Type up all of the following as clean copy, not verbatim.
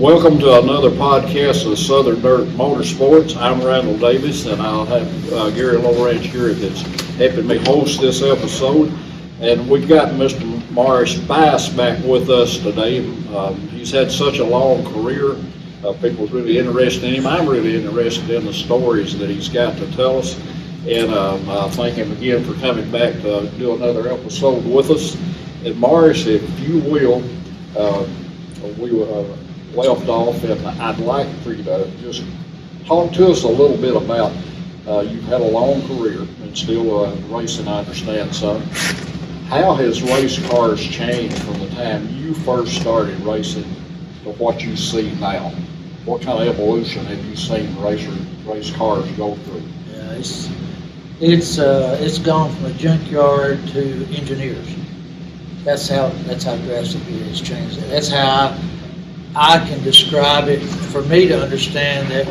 Welcome to another podcast of Southern Dirt Motorsports. I'm Randall Davis, and I'll have Gary Lorance here that's helping me host this episode. And we've got Mr. Morris Bice back with us today. He's had such a long career. People's really interested in him. I'm really interested in the stories that he's got to tell us. And I thank him again for coming back to do another episode with us. And Morris, if you will, we left off, and I'd like for you to just talk to us a little bit about, you've had a long career and still racing, I understand, son. How has race cars changed from the time you first started racing to what you see now? What kind of evolution have you seen race cars go through? Yeah, it's gone from a junkyard to engineers. That's how drastically it's changed. That's how I can describe it. For me to understand that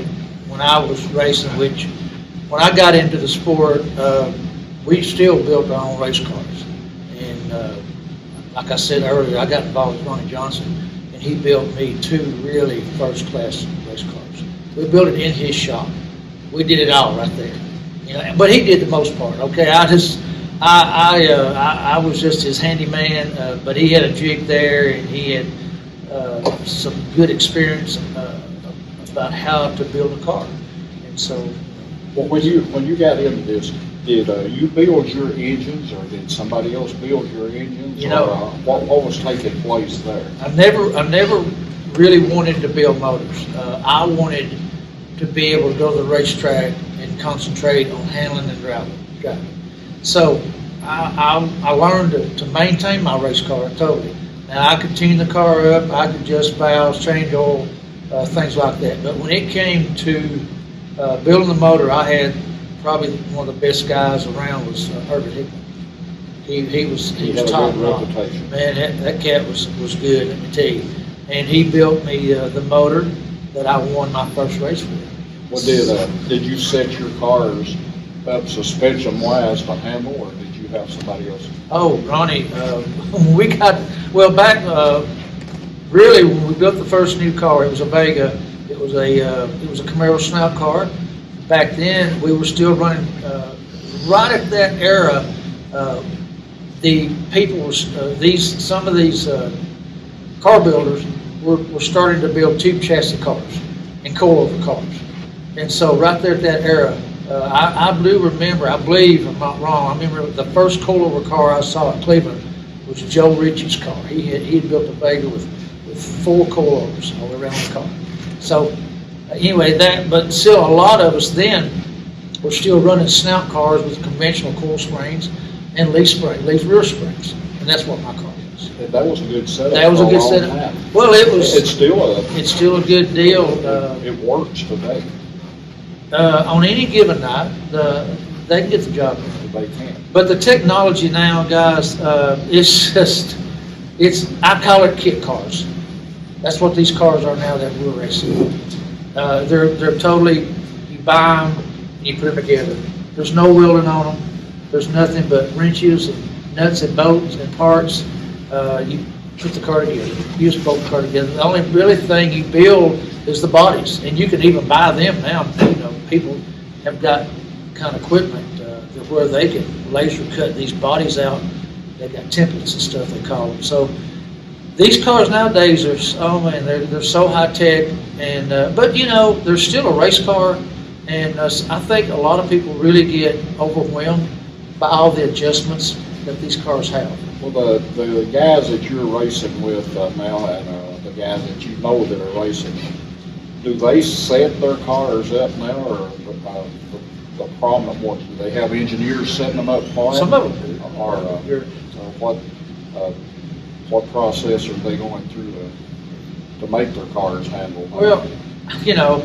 when I was racing, when I got into the sport, we still built our own race cars. And like I said earlier, I got involved with Ronnie Johnson, and he built me two really first-class race cars. We built it in his shop. We did it all right there. You know, but he did the most part. Okay, I was just his handyman, but he had a jig there, and he had some good experience about how to build a car. And so, well, when you got into this, did you build your engines, or did somebody else build your engines? You know, what was taking place there? I never really wanted to build motors. I wanted to be able to go to the racetrack and concentrate on handling and driving. So I learned to maintain my race car totally. Now, I could tune the car up, I could adjust valves, change oil, things like that. But when it came to building the motor, I had probably one of the best guys around was Herbert Hickman. He was top notch. Man, that cat was good, let me tell you. And he built me the motor that I won my first race with. Well, did you set your cars up suspension-wise to handle, or did you have somebody else? Oh, Ronnie, when we got, back, really, when we built the first new car, it was a Vega. It was a Camaro snout car. Back then, we were still running, right at that era, the people were, some of these car builders were starting to build tube chassis cars and coilover cars. And so right there at that era, I do remember, I believe I'm not wrong, I remember the first coilover car I saw at Cleveland was Joe Ritchie's car. He had built a Vega with 4 coilovers all around the car. So anyway, but still a lot of us then were still running snout cars with conventional coil springs and leaf rear springs. And that's what my car was. And that was a good setup. That was a good setup. Well, it's still a good deal. It works today. On any given night, they can get the job done. They can. But the technology now, guys, I call it kit cars. That's what these cars are now that we're racing. They're totally, you buy them and you put them together. There's no welding on them. There's nothing but wrenches and nuts and bolts and parts. You put the car together. You just bolt the car together. The only really thing you build is the bodies, and you can even buy them now. You know, people have got kind of equipment where they can laser cut these bodies out. They've got templates and stuff, they call them. So these cars nowadays they're so high tech, and but you know, they're still a race car, and I think a lot of people really get overwhelmed by all the adjustments that these cars have. Well, the guys that you're racing with now, and the guys that you know that are racing, do they set their cars up now, or the prominent ones? Do they have engineers setting them up for them? Some of them do. Or what process are they going through to make their cars handle? Well, you know,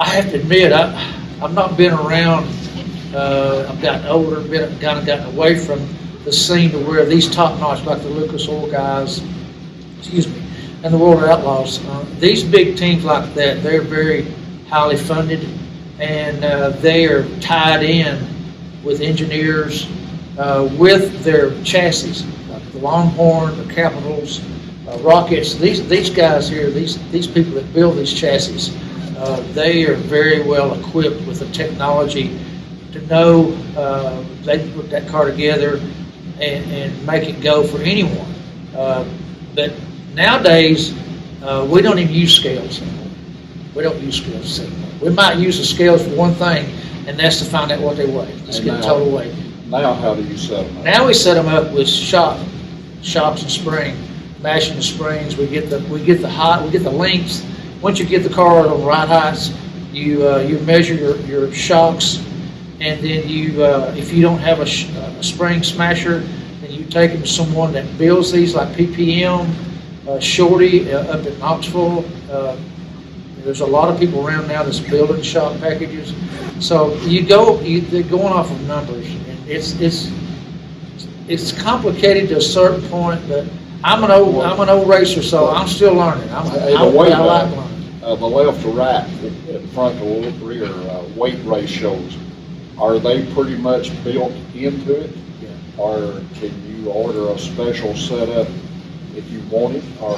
I have to admit, I've not been around. I've gotten older, kind of gotten away from the scene to where these top notch, like the Lucas Oil guys, and the World Outlaws, these big teams like that, they're very highly funded, and they are tied in with engineers with their chassis, like the Longhorn, the Capitals, rockets. These guys here, these people that build these chassis, they are very well equipped with the technology to know they can put that car together and make it go for anyone. But nowadays, we don't even use scales anymore. We don't use scales anymore. We might use the scales for one thing, and that's to find out what they weigh. Just get the total weight. Now, how do you set them up? Now we set them up with shocks and spring, mashing the springs. We get the height, we get the lengths. Once you get the car on the right heights, you measure your shocks, and then you if you don't have a spring smasher, then you take them to someone that builds these, like PPM, Shorty up in Knoxville. There's a lot of people around now that's building shock packages. So they're going off of numbers, and it's complicated to a certain point. But I'm an old racer, so I'm still learning. I like learning. The left to right, in front to rear, weight ratios, are they pretty much built into it? Yeah. Or can you order a special setup if you want it? Or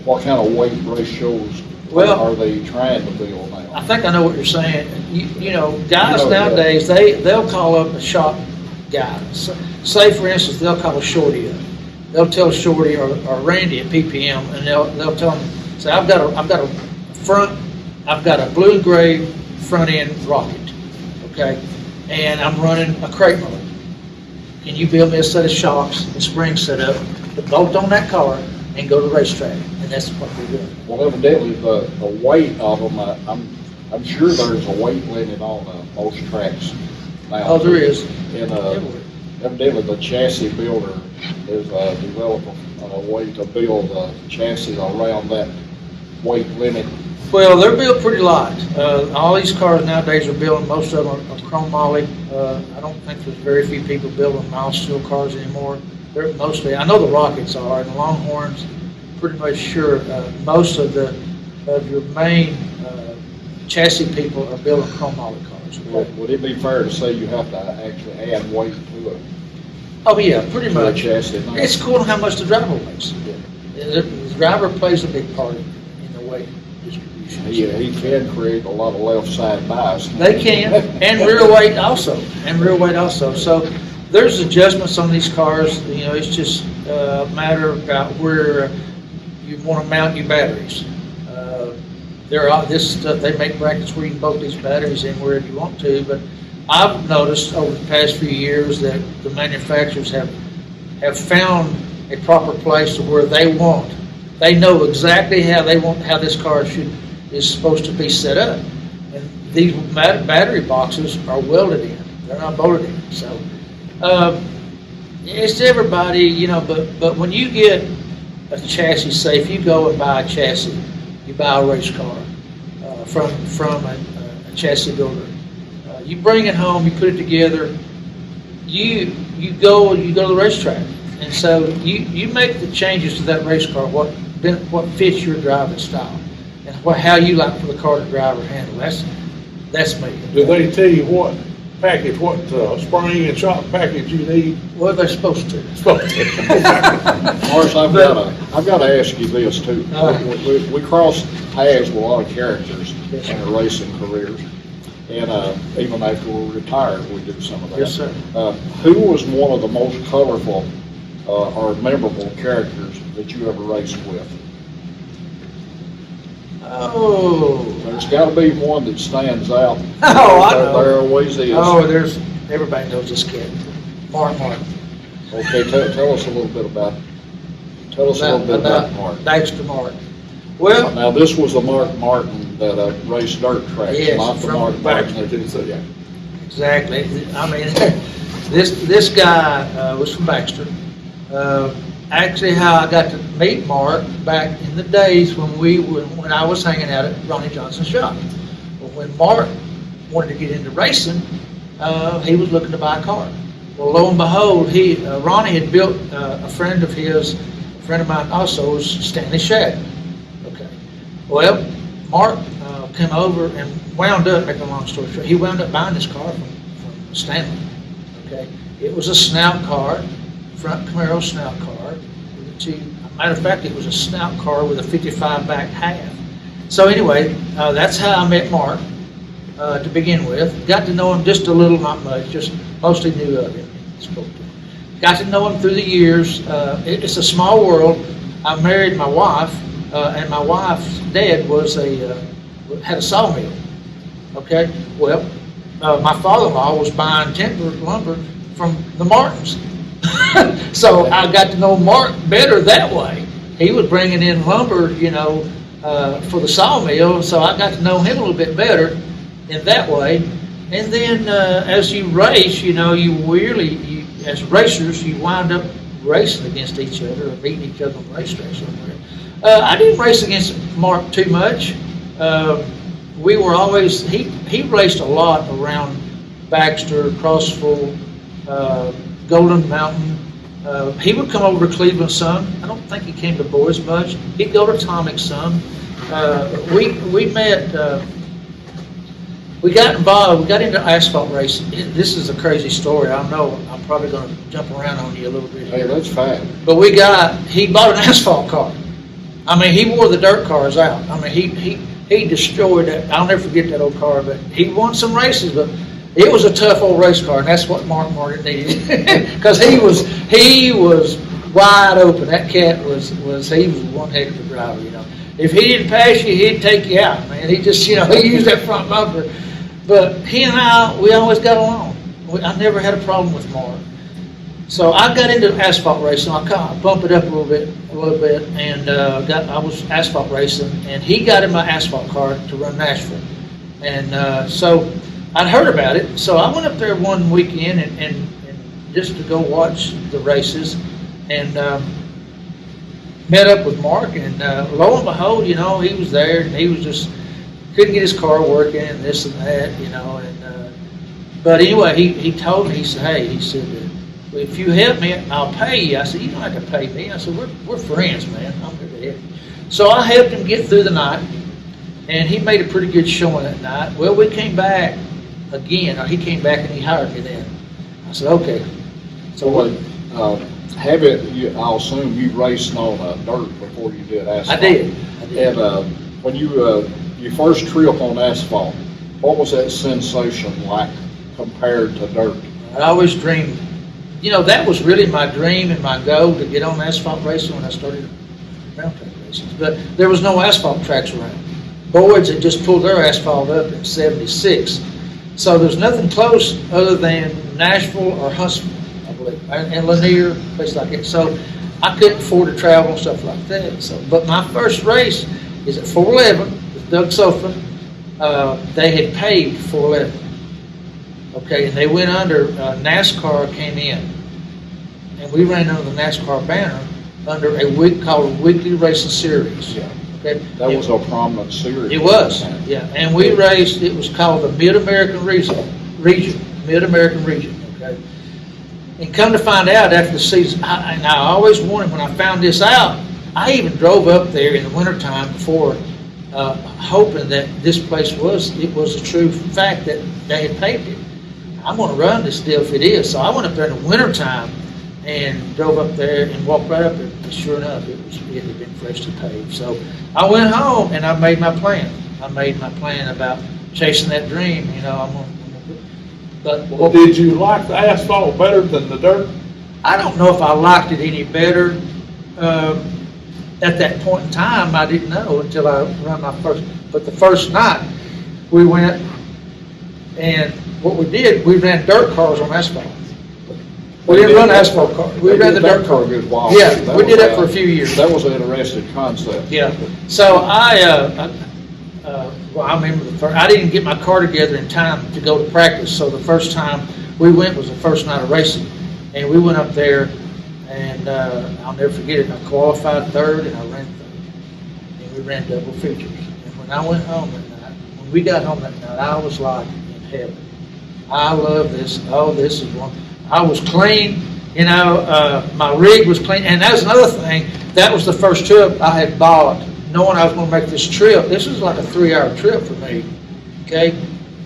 what kind of weight ratios are they trying to build now? I think I know what you're saying. You know, guys nowadays, they'll call up a shop guy. So, say, for instance, they'll call a Shorty up. They'll tell Shorty or Randy at PPM, and they'll tell them, say, I've got a blue and gray front end rocket, okay, and I'm running a crate motor. Can you build me a set of shocks and springs set up, put both on that car, and go to the racetrack? And that's what we're doing. Well, evidently the weight of them, I'm sure there's a weight limit on most tracks now. Oh, there is. And evidently the chassis builder is developing a way to build a chassis around that weight limit. Well, they're built pretty light. All these cars nowadays are building, most of them are chrome moly. I don't think there's very few people building mild steel cars anymore. They're mostly, I know the Rockets are, and the Longhorns, pretty much sure most of your main chassis people are building chrome moly cars. Okay? Would it be fair to say you have to actually add weight to it? Oh yeah, pretty much. Chassis, it's cool how much the driver weighs. Yeah. The driver plays a big part in the weight distribution. Yeah, he can create a lot of left side bias. They can, and rear weight also, So there's adjustments on these cars. You know, it's just a matter about where you want to mount your batteries. They make brackets where you can bolt these batteries in wherever you want to, but I've noticed over the past few years that the manufacturers have found a proper place to where they know exactly how this car is supposed to be set up. And these battery boxes are welded in, they're not bolted in. So it's everybody, you know, but when you get a chassis, say if you go and buy a chassis, you buy a race car from a chassis builder. You bring it home, you put it together, you go to the racetrack, and so you make the changes to that race car, what fits your driving style, and how you like for the car to drive or handle. That's me. Do they tell you what spring and shock package you need? Well, they're supposed to. Morris, I've got to ask you this too. We cross paths with a lot of characters in our racing careers. And even after we're retired, we do some of that. Yes, sir. Who was one of the most colorful or memorable characters that you ever raced with? Oh. There's got to be one that stands out. Oh, I know. There always is. Oh, everybody knows this kid, Mark Martin. Okay, tell us a little bit about Mark. Baxter Martin. Well, now this was the Mark Martin that raced dirt tracks, yes, not the Mark Martin that didn't say that. Exactly. I mean, this guy was from Baxter. Actually, how I got to meet Mark back in the days when I was hanging out at Ronnie Johnson's shop. Well, when Mark wanted to get into racing, he was looking to buy a car. Well, lo and behold, Ronnie had built a friend of mine also was Stanley Shad. Okay. Well, Mark came over and wound up, making a long story short, he wound up buying this car from Stanley. Okay. It was a snout car, front Camaro snout car, with the two, I Matter of fact, it was a snout car with a 55 back half. So anyway, that's how I met Mark to begin with. Got to know him just a little, not much, just mostly knew of him. Spoke to him. Got to know him through the years. It's a small world. I married my wife, and my wife's dad had a sawmill. Okay, well, my father-in-law was buying timber lumber from the Martins. So I got to know Mark better that way. He was bringing in lumber, for the sawmill, so I got to know him a little bit better in that way. And then as you race, as racers, you wind up racing against each other or beating each other on the racetrack somewhere. I didn't race against Mark too much. We were always, he raced a lot around Baxter, Crossville, Golden Mountain. He would come over to Cleveland some. I don't think he came to Boys much. He'd go to Atomic some. We met, we got involved, we got into asphalt racing. This is a crazy story. I know I'm probably going to jump around on you a little bit Hey, here. that's fine. But he bought an asphalt car. I mean, he wore the dirt cars out. I mean, he destroyed it. I'll never forget that old car, but he won some races, but it was a tough old race car, and that's what Mark Martin needed. Because he was wide open. That cat he was one heck of a driver, If he didn't pass you, he'd take you out, man. He just, he used that front bumper. But he and I, we always got along. I never had a problem with Mark. So I got into asphalt racing. I kind of bumped it up a little bit, and I was asphalt racing, and he got in my asphalt car to run Nashville. And so I'd heard about it, so I went up there one weekend and just to go watch the races, and met up with Mark, and lo and behold, he was there, and he was just couldn't get his car working and this and that, but anyway, he told me, he said, well, if you help me, I'll pay you. I said, you don't have to pay me. I said, we're friends, man. I'm here to help you. So I helped him get through the night, and he made a pretty good showing that night. Well, we came back again, or he came back and he hired me then. I said, okay. So what? I'll assume you raced on dirt before you did asphalt. I did. And when you first trip on asphalt, what was that sensation like compared to dirt? I always dreamed, that was really my dream and my goal, to get on asphalt racing when I started round track races. But there was no asphalt tracks around. Boyd's had just pulled their asphalt up in '76. So there's nothing close other than Nashville or Huntsville, I believe, and Lanier, places like that. So I couldn't afford to travel and stuff like that. So, but my first race is at 411 with Doug Sofa. They had paved 411. Okay, and they went under, NASCAR came in, and we ran under the NASCAR banner under a week called a Weekly Racing Series. Yeah. Okay. That was a prominent series. It was, yeah, and we raced, it was called the Mid-American Region, Mid-American Region, okay? And come to find out after the season, I always wanted, when I found this out, I even drove up there in the wintertime before, hoping that this place it was a true fact that they had paved it. I'm gonna run this deal if it is, so I went up there in the wintertime and drove up there and walked right up there. And sure enough, it had been freshly paved. So I went home and I made my plan. I made my plan about chasing that dream. But Did you like the asphalt better than the dirt? I don't know if I liked it any better. At that point in time, I didn't know until I ran my first. But the first night, we went, and what we did, we ran dirt cars on asphalt. We didn't run asphalt cars. We ran the dirt car. Yeah, we did that for a few years. That was an interesting concept. Yeah. So I remember I didn't get my car together in time to go to practice. So the first time we went was the first night of racing, and we went up there, and I'll never forget it. I qualified third, and I ran third, and we ran double features. And when I went home that night, when we got home that night, I was like in heaven. I love this. Oh, this is one. I was clean, my rig was clean, and that's another thing. That was the first trip I had bought, knowing I was going to make this trip. This was like a 3-hour trip for me, okay?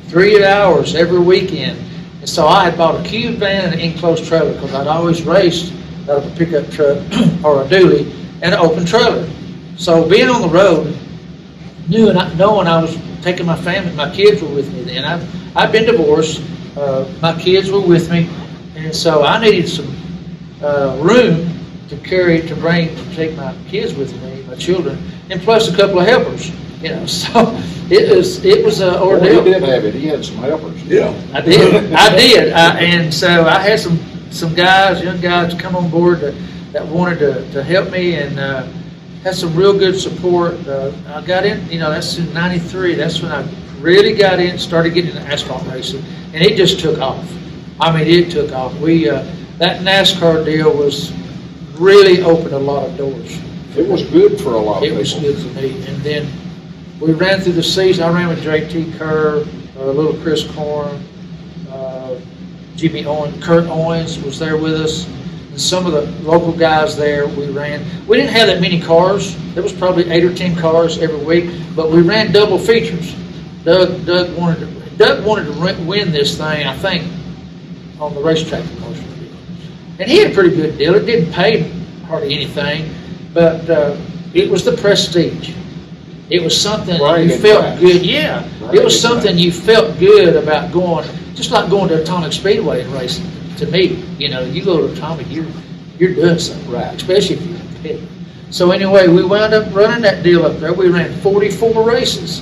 3 hours every weekend. And so I had bought a cube van and an enclosed trailer because I'd always raced out of a pickup truck or a dually and an open trailer. So being on the road, knowing I was taking my family, my kids were with me then. I've been divorced, my kids were with me, and so I needed some room to take my kids with me, my children, and plus a couple of helpers, you know, so it was an ordeal. Well, he did have it, he had some helpers. Yeah. I did, and so I had some guys, young guys come on board that wanted to help me, and had some real good support. I got in, you know, that's in '93, that's when I really got in, started getting into asphalt racing, and it just took off. I mean, it took off. That NASCAR deal really opened a lot of doors. It was good for a lot of people. It was good for me. And then we ran through the season. I ran with J.T. Kerr, little Chris Corn, Jimmy Owens, Kurt Owens was there with us. And some of the local guys there, we ran. We didn't have that many cars. There was probably 8 or 10 cars every week, but we ran double features. Doug wanted to win this thing, I think, on the racetrack promotion. And he had a pretty good deal. It didn't pay hardly anything, but it was the prestige. It was something you felt good. Yeah, it was something you felt good about going, just like going to Atomic Speedway and racing. To me, you know, you go to Atomic, you're doing something right, especially if you're competitive. So anyway, we wound up running that deal up there. We ran 44 races.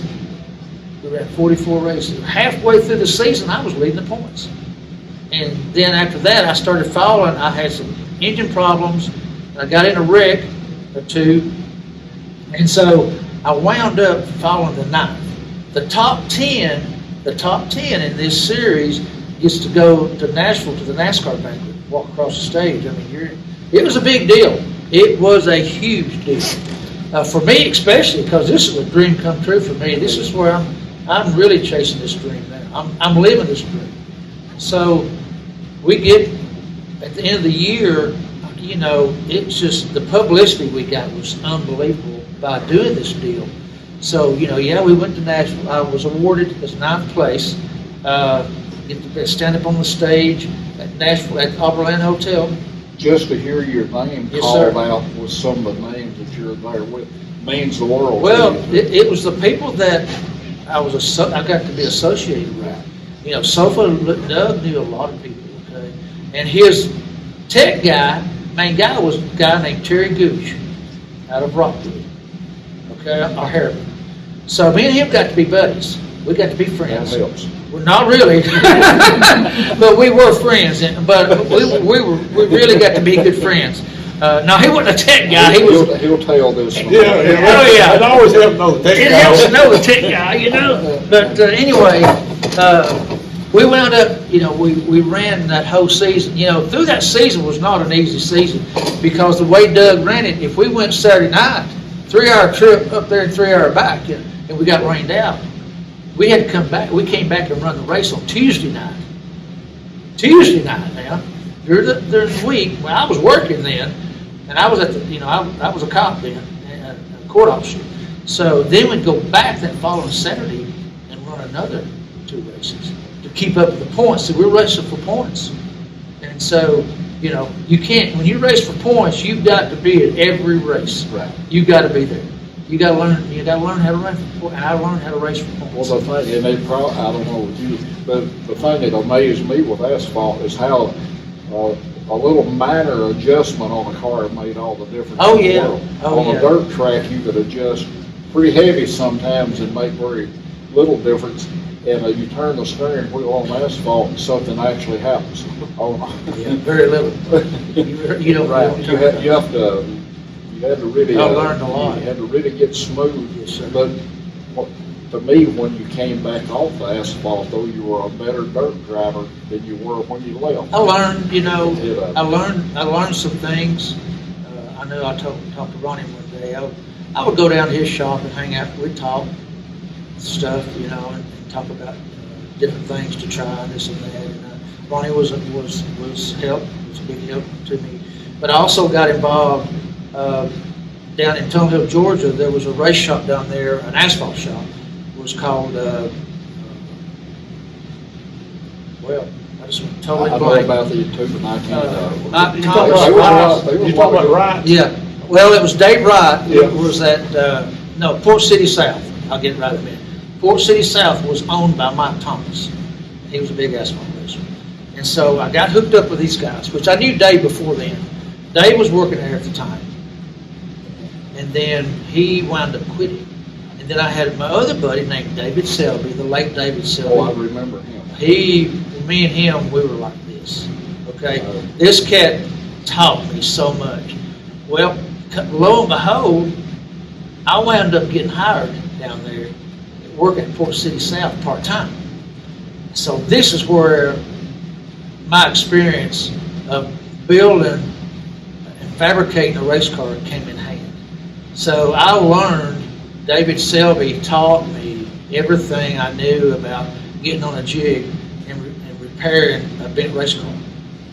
Halfway through the season, I was leading the points. And then after that, I started following. I had some engine problems. I got in a wreck or two. And so I wound up following the 9th. The top 10 in this series gets to go to Nashville to the NASCAR banquet, walk across the stage. I mean, it was a big deal. It was a huge deal. For me especially, because this is a dream come true for me. This is where I'm really chasing this dream now. I'm living this dream. So we get, at the end of the year, you know, it's just, the publicity we got was unbelievable by doing this deal. So, you know, yeah, we went to Nashville. I was awarded as 9th place. Get to stand up on the stage at Nashville, at the Opryland Hotel. Just to hear your name called out with some of the names that you're there with means the world. Well, it was the people that I got to be associated with. You know, Doug knew a lot of people, okay? And his tech guy, main guy, was a guy named Terry Gooch out of Rockwood, okay, our Harriman. So me and him got to be buddies. We got to be friends. That helps. Well, not really, but we were friends. But we really got to be good friends. No, he wasn't a tech guy. He'll tell this one. Yeah. Oh, yeah. It always helps to know the tech It guy. helps to know the tech guy, you know. But anyway, we wound up, you know, we ran that whole season. You know, through that season was not an easy season because the way Doug ran it, if we went Saturday night, 3-hour trip up there and 3-hour back, and we got rained out, we had to come back. We came back and run the race on Tuesday night. Tuesday night now. During the week, when I was working then, and I was at the, you know, I was a cop then, a court officer. So then we'd go back that following Saturday and run another 2 races to keep up with the points. So we're racing for points. And so, you know, you can't, when you race for points, you've got to be at every race. Right. You've got to be there. You got to learn how to run for points, and I learned how to race for points. Well, the thing, and they probably, I don't know with you, but the thing that amazed me with asphalt is how a little minor adjustment on a car made all the difference. Oh, in the yeah. world. Oh, on yeah. a dirt track, you could adjust pretty heavy sometimes and make very little difference. And you turn the steering wheel on asphalt and something actually happens. Oh, Yeah, very little. You don't right. You had to really. I learned a lot. You had to really get smooth. Yes, sir. But to me, when you came back off the asphalt, though, you were a better dirt driver than you were when you left. I learned, you know, Yeah. I learned some things. I know I talked to Ronnie one day. I would go down to his shop and hang out. We'd talk stuff, you know, and talk about different things to try and this and that. And Ronnie was help. Was a big help to me. But I also got involved down in Tunnel Hill, Georgia. There was a race shop down there, an asphalt shop. It was called. Well, I just totally I know blank. about the tube and I can't. You talking about Ryan? Yeah. Well, it was Dave Wright, Yeah. it was at, no, Port City South, I'll get it right in a minute. Port City South was owned by Mike Thomas. He was a big asphalt racer. And so I got hooked up with these guys, which I knew Dave before then. Dave was working there at the time. And then he wound up quitting. And then I had my other buddy named David Selby, the late David Selby. Oh, I remember him. Me and him, we were like this, okay? This cat taught me so much. Well, lo and behold, I wound up getting hired down there, working at Port City South part-time. So this is where my experience of building and fabricating a race car came in hand. So I learned, David Selby taught me everything I knew about getting on a jig and repairing a bent race car.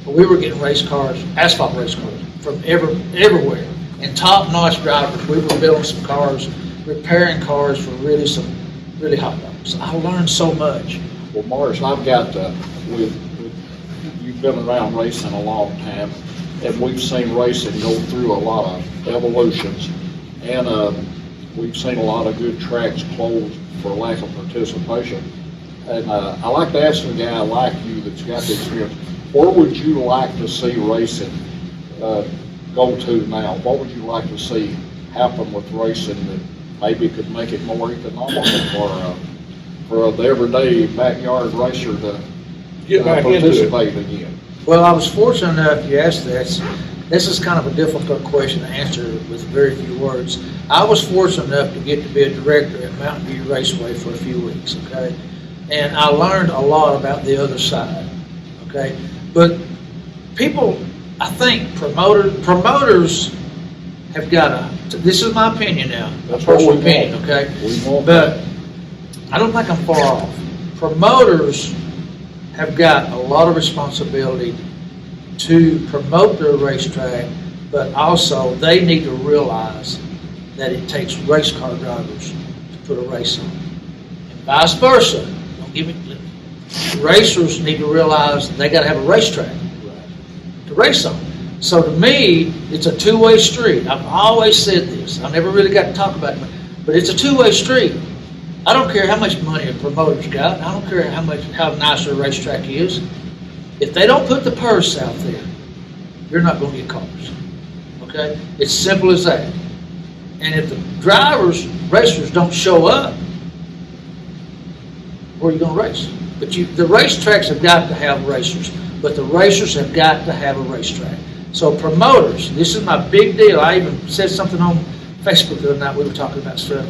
But we were getting race cars, asphalt race cars, from everywhere. And top-notch drivers. We were building some cars, repairing cars for really hot dogs. So I learned so much. Well, Morris, I've got, you've been around racing a long time, and we've seen racing go through a lot of evolutions. And we've seen a lot of good tracks closed for lack of participation. And I like to ask a guy like you that's got the experience, where would you like to see racing go to now? What would you like to see happen with racing that maybe could make it more economical for the everyday backyard racer to Get back into it. participate again? Well, I was fortunate enough you asked this. This is kind of a difficult question to answer with very few words. I was fortunate enough to get to be a director at Mountain View Raceway for a few weeks, okay? And I learned a lot about the other side, okay? But people, I think promoters have got this is my opinion now, That's a personal what we opinion, want. okay? We want But I don't think I'm far off. Promoters have got a lot of responsibility to promote their racetrack, but also they need to realize that it takes race car drivers to put a race on. And vice versa. Don't give me, racers need to realize they got to have a racetrack to race on. So to me, it's a two-way street. I've always said this. I never really got to talk about it, but it's a two-way street. I don't care how much money a promoter's got. I don't care how nice their racetrack is. If they don't put the purse out there, you're not going to get cars. Okay? It's simple as that. And if the racers don't show up, where are you going to race? But the racetracks have got to have racers, but the racers have got to have a racetrack. So promoters, this is my big deal. I even said something on Facebook the other night. We were talking about stuff.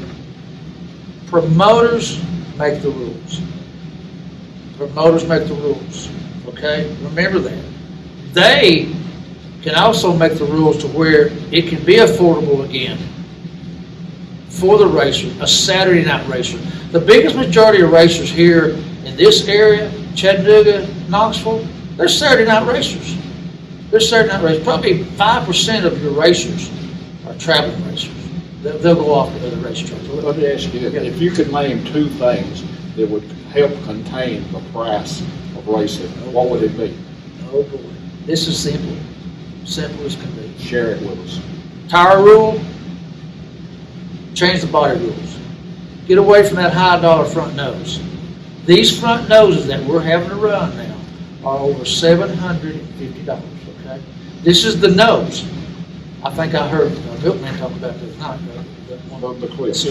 Promoters make the rules. Promoters make the rules. Okay? Remember that. They can also make the rules to where it can be affordable again for the racer, a Saturday night racer. The biggest majority of racers here in this area, Chattanooga, Knoxville, they're Saturday night racers. They're Saturday night racers. Probably 5% of your racers are traveling racers. They'll go off to other racetracks. Let me ask you, if you could name two things that would help contain the price of racing, what would it be? Oh boy. This is simple. Simple as can be. Share it with us. Tire rule, change the body rules. Get away from that high dollar front nose. These front noses that we're having to run now are over $750, okay? This is the nose. I think I heard Milkman talk about this night. The clips.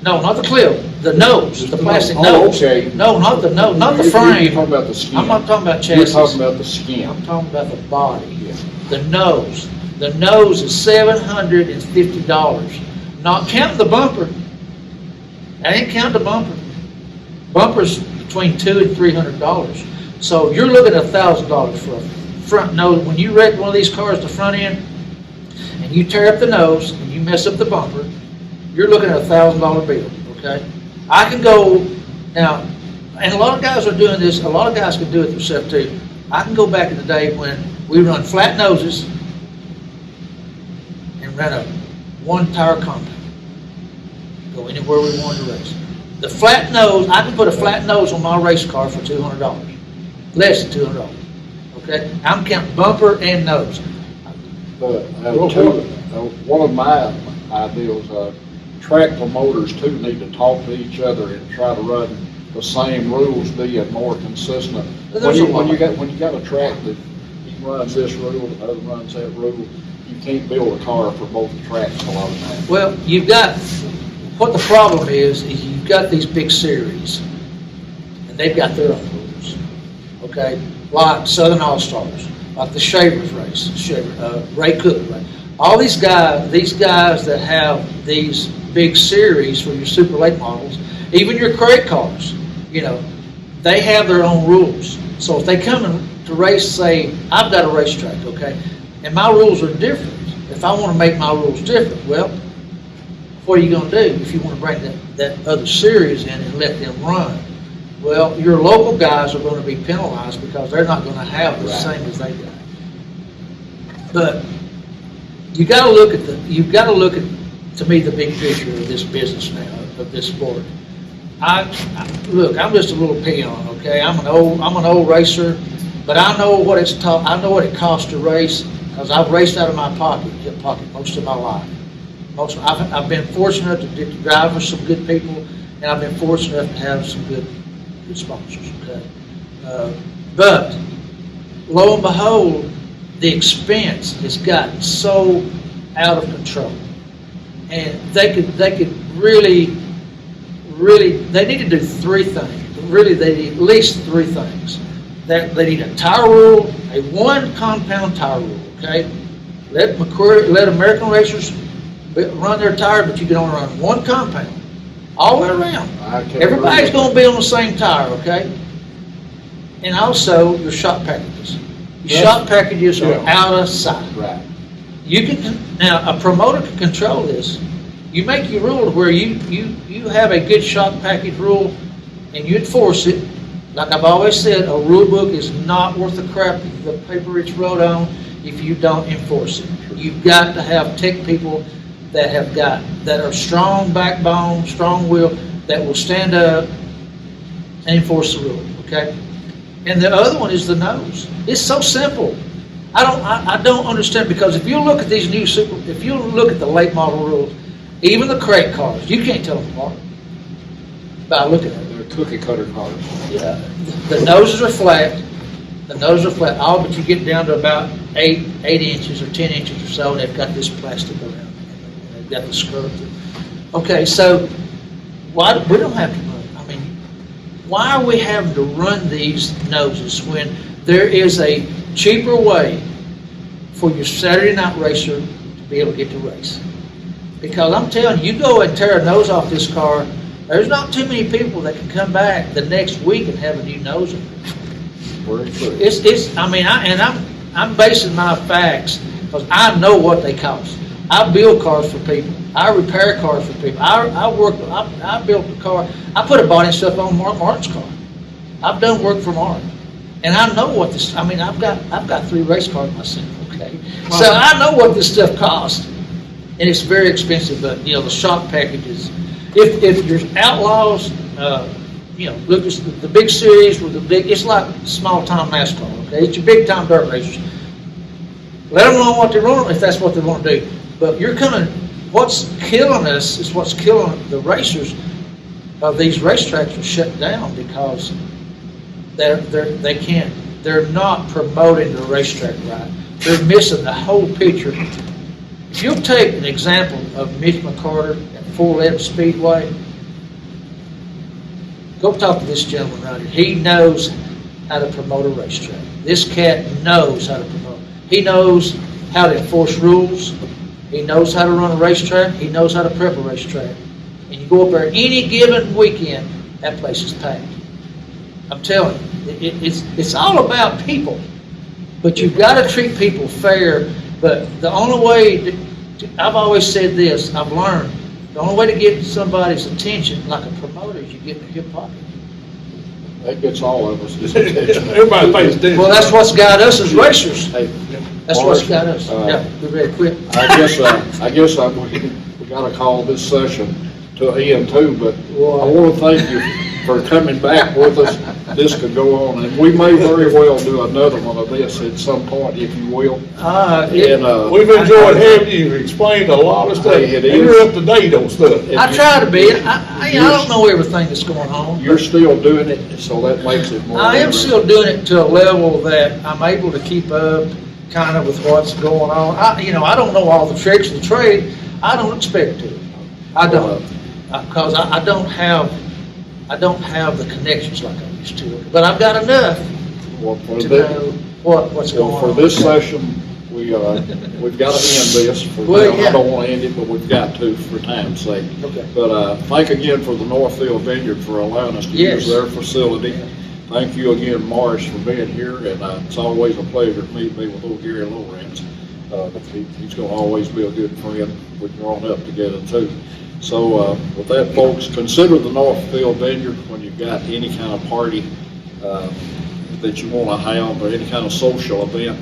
No, not the clip, the nose, the plastic Oh, nose. okay. No, not the nose, not the You're frame. talking about the skin. I'm not talking about You're chassis. talking about the skin. I'm talking about the body. Yeah. The nose. The nose is $750. Not counting the bumper. I ain't counting the bumper. Bumper's between $200 and $300. So you're looking at $1,000 for a front nose. When you wreck one of these cars, the front end, and you tear up the nose and you mess up the bumper, you're looking at a $1,000 bill. Okay? I can go now, and a lot of guys are doing this. A lot of guys can do it themselves too. I can go back in the day when we run flat noses and ran a one-tire compound. Go anywhere we wanted to race. The flat nose, I can put a flat nose on my race car for $200. Less than $200. Okay? I'm counting bumper and nose. But, one of my ideas, track promoters too need to talk to each other and try to run the same rules, being more consistent. When you got a track that he runs this rule, the other runs that rule, you can't build a car for both tracks a lot of times. Well, what the problem is you've got these big series, and they've got their own rules, okay? Like Southern All-Stars, like the Shavers race, Ray Cook, right? All these guys that have these big series for your super late models, even your crate cars, they have their own rules. So if they come in to race, say, I've got a racetrack, okay, and my rules are different. If I want to make my rules different, well, what are you going to do if you want to bring that other series in and let them run? Well, your local guys are going to be penalized because they're not going to have the same as they got. But you've got to look at, to me, the big picture of this business now, of this sport. Look, I'm just a little peon, okay? I'm an old racer, but I know what I know what it costs to race because I've raced out of my pocket most of my life. I've been fortunate to drive with some good people, and I've been fortunate to have some good sponsors, okay? But lo and behold, the expense has gotten so out of control, and they could really, they need to do three things. Really, they need at least three things. They need a tire rule, a one compound tire rule, okay? Let American racers run their tire, but you can only run one compound all the way around. Everybody's going to be on the same tire, okay? And also your shock packages. Your shock packages are out of sight. Right. Now a promoter can control this. You make your rule where you have a good shock package rule, and you enforce it. Like I've always said, a rule book is not worth the crap the paper it's wrote on if you don't enforce it. You've got to have tech people that are strong backbone, strong will, that will stand up and enforce the rule, okay? And the other one is the nose. It's so simple. I don't understand, because if you look at these if you look at the late model rules, even the crate cars, you can't tell them apart by looking at them. They're cookie cutter cars. Yeah. The noses are flat. All but you get down to about 8 inches or 10 inches or so, and they've got this plastic around it. They've got the skirt. Okay, so why we don't have to run? I mean, why are we having to run these noses when there is a cheaper way for your Saturday night racer to be able to get to race? Because I'm telling you, you go and tear a nose off this car, there's not too many people that can come back the next week and have a new nose on it. Very true. I'm basing my facts because I know what they cost. I build cars for people. I repair cars for people. I built a car. I put a body and stuff on Martin's car. I've done work for Martin, and I know what this. I mean, I've got 3 race cars myself. Okay, so I know what this stuff costs, and it's very expensive. But the shock packages. If you're outlaws, look at the big series with the big. It's like small time NASCAR. Okay, it's your big time dirt racers. Let them know what they want if that's what they want to do. But what's killing us is what's killing the racers of these racetracks are shut down because they're not promoting the racetrack right. They're missing the whole picture. If you'll take an example of Mitch McCarter at 411 Speedway, go talk to this gentleman right here. He knows how to promote a racetrack. This cat knows how to promote. He knows how to enforce rules. He knows how to run a racetrack. He knows how to prep a racetrack. And you go up there any given weekend, that place is packed. I'm telling you, it's all about people. But you've got to treat people fair. But the only way, I've always said this, I've learned, the only way to get somebody's attention, like a promoter, is you get in their hip pocket. That gets all of us. Everybody pays attention. Well, that's what's got us as racers. Hey, That's what's got us. Yeah, we're ready to quit. I guess we got to call this session to an end too, but I want to thank you for coming back with us this could go on, and we may very well do another one of this at some point, if you will. And, We've enjoyed having you explain a lot of stuff. Hey, it And you're is. up to date on stuff. I try to be. I don't know everything that's going on. you're still doing it, so that makes it more. I am interesting. still doing it to a level that I'm able to keep up kind of with what's going on. I don't know all the tricks of the trade. I don't expect to. I don't. Because I don't have the connections like I used to. But I've got enough Well, for to that- know what's going Well, on. for this session, we've got to end this for Well, now. yeah. I don't want to end it, but we've got to for time's sake. Okay. But thank again for the Northfield Vineyard for allowing us to Yes. use their facility. Thank you again, Morris, for being here, and it's always a pleasure to meet me with old Gary Lorance. He's going to always be a good friend. We've grown up together too. So with that, folks, consider the Northfield Vineyard when you've got any kind of party that you want to have or any kind of social event.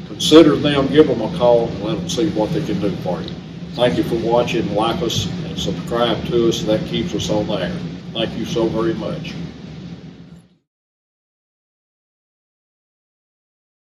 Consider them, give them a call, and let them see what they can do for you. Thank you for watching. Like us and subscribe to us. That keeps us on the air. Thank you so very much.